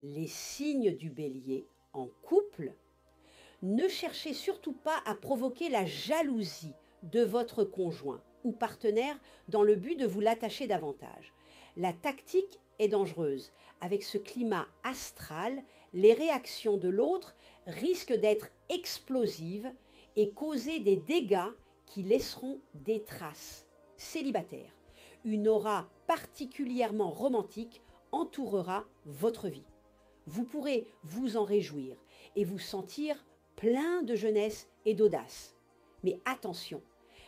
Les signes du bélier en couple, ne cherchez surtout pas à provoquer la jalousie de votre conjoint ou partenaire dans le but de vous l'attacher davantage. La tactique est dangereuse. Avec ce climat astral, les réactions de l'autre risquent d'être explosives et causer des dégâts qui laisseront des traces. Célibataire, une aura particulièrement romantique entourera votre vie. Vous pourrez vous en réjouir et vous sentir plein de jeunesse et d'audace. Mais attention,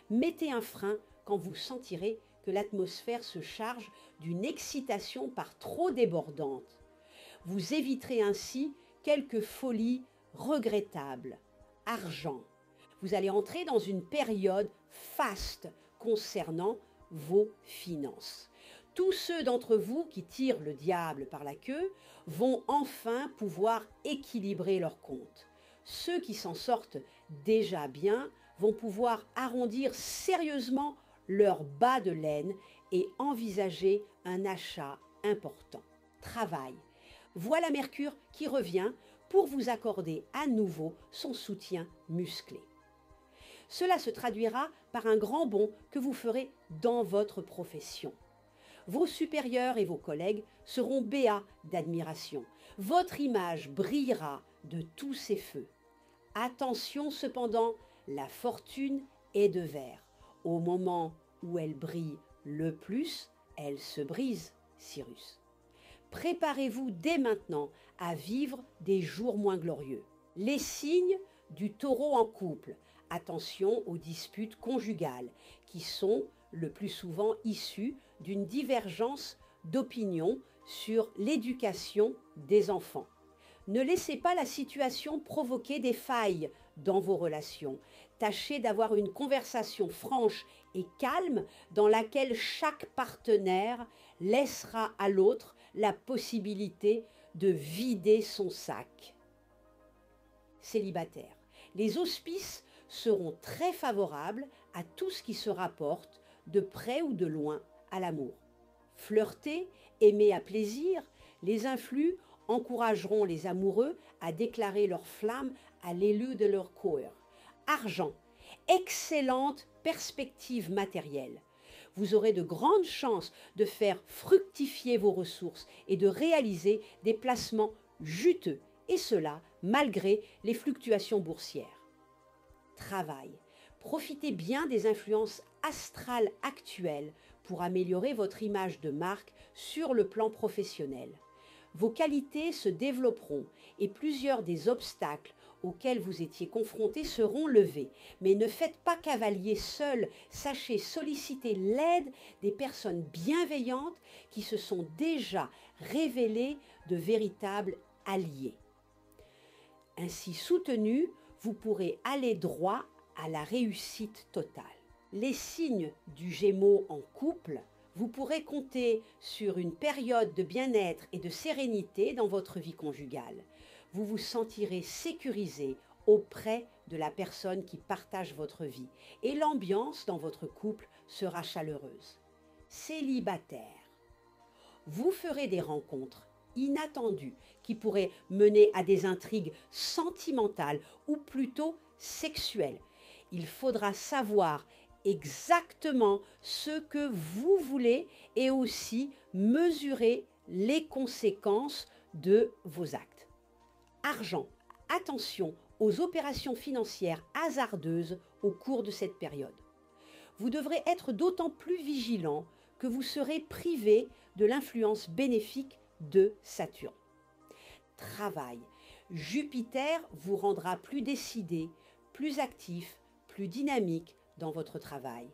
mettez un frein quand vous sentirez que l'atmosphère se charge d'une excitation par trop débordante. Vous éviterez ainsi quelques folies regrettables. Argent. Vous allez entrer dans une période faste concernant vos finances. Tous ceux d'entre vous qui tirent le diable par la queue vont enfin pouvoir équilibrer leurs comptes. Ceux qui s'en sortent déjà bien vont pouvoir arrondir sérieusement leur bas de laine et envisager un achat important. Travail. Voilà Mercure qui revient pour vous accorder à nouveau son soutien musclé. Cela se traduira par un grand bond que vous ferez dans votre profession. Vos supérieurs et vos collègues seront béats d'admiration. Votre image brillera de tous ses feux. Attention cependant, la fortune est de verre. Au moment où elle brille le plus, elle se brise, Cyrus. Préparez-vous dès maintenant à vivre des jours moins glorieux. Les signes du taureau en couple. Attention aux disputes conjugales qui sont le plus souvent issues d'une divergence d'opinion sur l'éducation des enfants. Ne laissez pas la situation provoquer des failles dans vos relations. Tâchez d'avoir une conversation franche et calme dans laquelle chaque partenaire laissera à l'autre la possibilité de vider son sac. Célibataire. Les auspices seront très favorables à tout ce qui se rapporte, de près ou de loin, à l'amour. Flirter, aimer à plaisir, les influx encourageront les amoureux à déclarer leur flamme à l'élu de leur cœur. Argent, excellente perspective matérielle. Vous aurez de grandes chances de faire fructifier vos ressources et de réaliser des placements juteux, et cela malgré les fluctuations boursières. Travail. Profitez bien des influences astrales actuelles pour améliorer votre image de marque sur le plan professionnel. Vos qualités se développeront et plusieurs des obstacles auxquels vous étiez confrontés seront levés. Mais ne faites pas cavalier seul, sachez solliciter l'aide des personnes bienveillantes qui se sont déjà révélées de véritables alliés. Ainsi soutenu, vous pourrez aller droit à la réussite totale. Les signes du Gémeaux en couple, vous pourrez compter sur une période de bien-être et de sérénité dans votre vie conjugale. Vous vous sentirez sécurisé auprès de la personne qui partage votre vie et l'ambiance dans votre couple sera chaleureuse. Célibataire, vous ferez des rencontres inattendues qui pourraient mener à des intrigues sentimentales ou plutôt sexuelles. Il faudra savoir exactement ce que vous voulez et aussi mesurer les conséquences de vos actes. Argent, attention aux opérations financières hasardeuses au cours de cette période. Vous devrez être d'autant plus vigilant que vous serez privé de l'influence bénéfique de Saturne. Travail, Jupiter vous rendra plus décidé, plus actif, plus dynamique dans votre travail.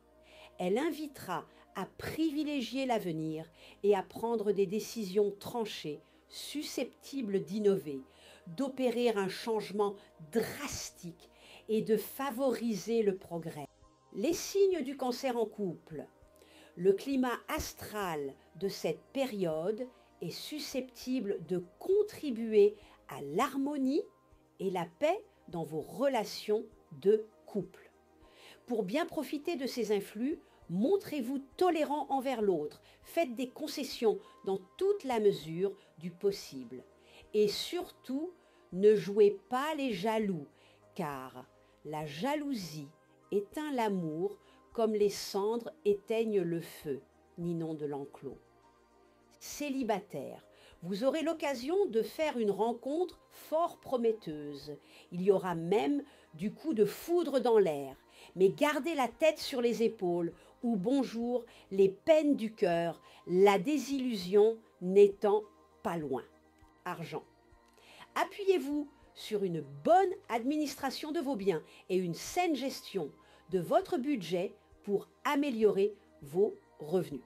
Elle invitera à privilégier l'avenir et à prendre des décisions tranchées, susceptibles d'innover, d'opérer un changement drastique et de favoriser le progrès. Les signes du cancer en couple. Le climat astral de cette période est susceptible de contribuer à l'harmonie et la paix dans vos relations de couple. Pour bien profiter de ces influx, montrez-vous tolérant envers l'autre, faites des concessions dans toute la mesure du possible Et surtout, ne jouez pas les jaloux, car la jalousie éteint l'amour comme les cendres éteignent le feu. Ninon de l'Enclos. Célibataire, vous aurez l'occasion de faire une rencontre fort prometteuse. Il y aura même du coup de foudre dans l'air. Mais gardez la tête sur les épaules, ou bonjour, les peines du cœur, la désillusion n'étant pas loin. Argent. Appuyez-vous sur une bonne administration de vos biens et une saine gestion de votre budget pour améliorer vos revenus.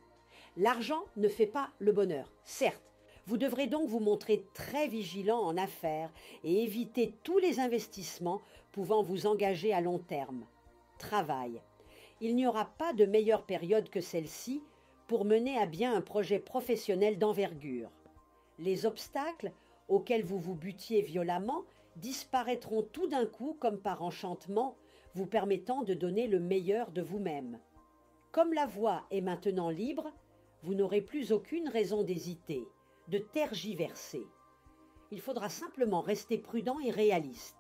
L'argent ne fait pas le bonheur, certes. Vous devrez donc vous montrer très vigilant en affaires et éviter tous les investissements pouvant vous engager à long terme. Travail. Il n'y aura pas de meilleure période que celle-ci pour mener à bien un projet professionnel d'envergure. Les obstacles auxquels vous vous buttiez violemment disparaîtront tout d'un coup comme par enchantement, vous permettant de donner le meilleur de vous-même. Comme la voie est maintenant libre, vous n'aurez plus aucune raison d'hésiter, de tergiverser. Il faudra simplement rester prudent et réaliste.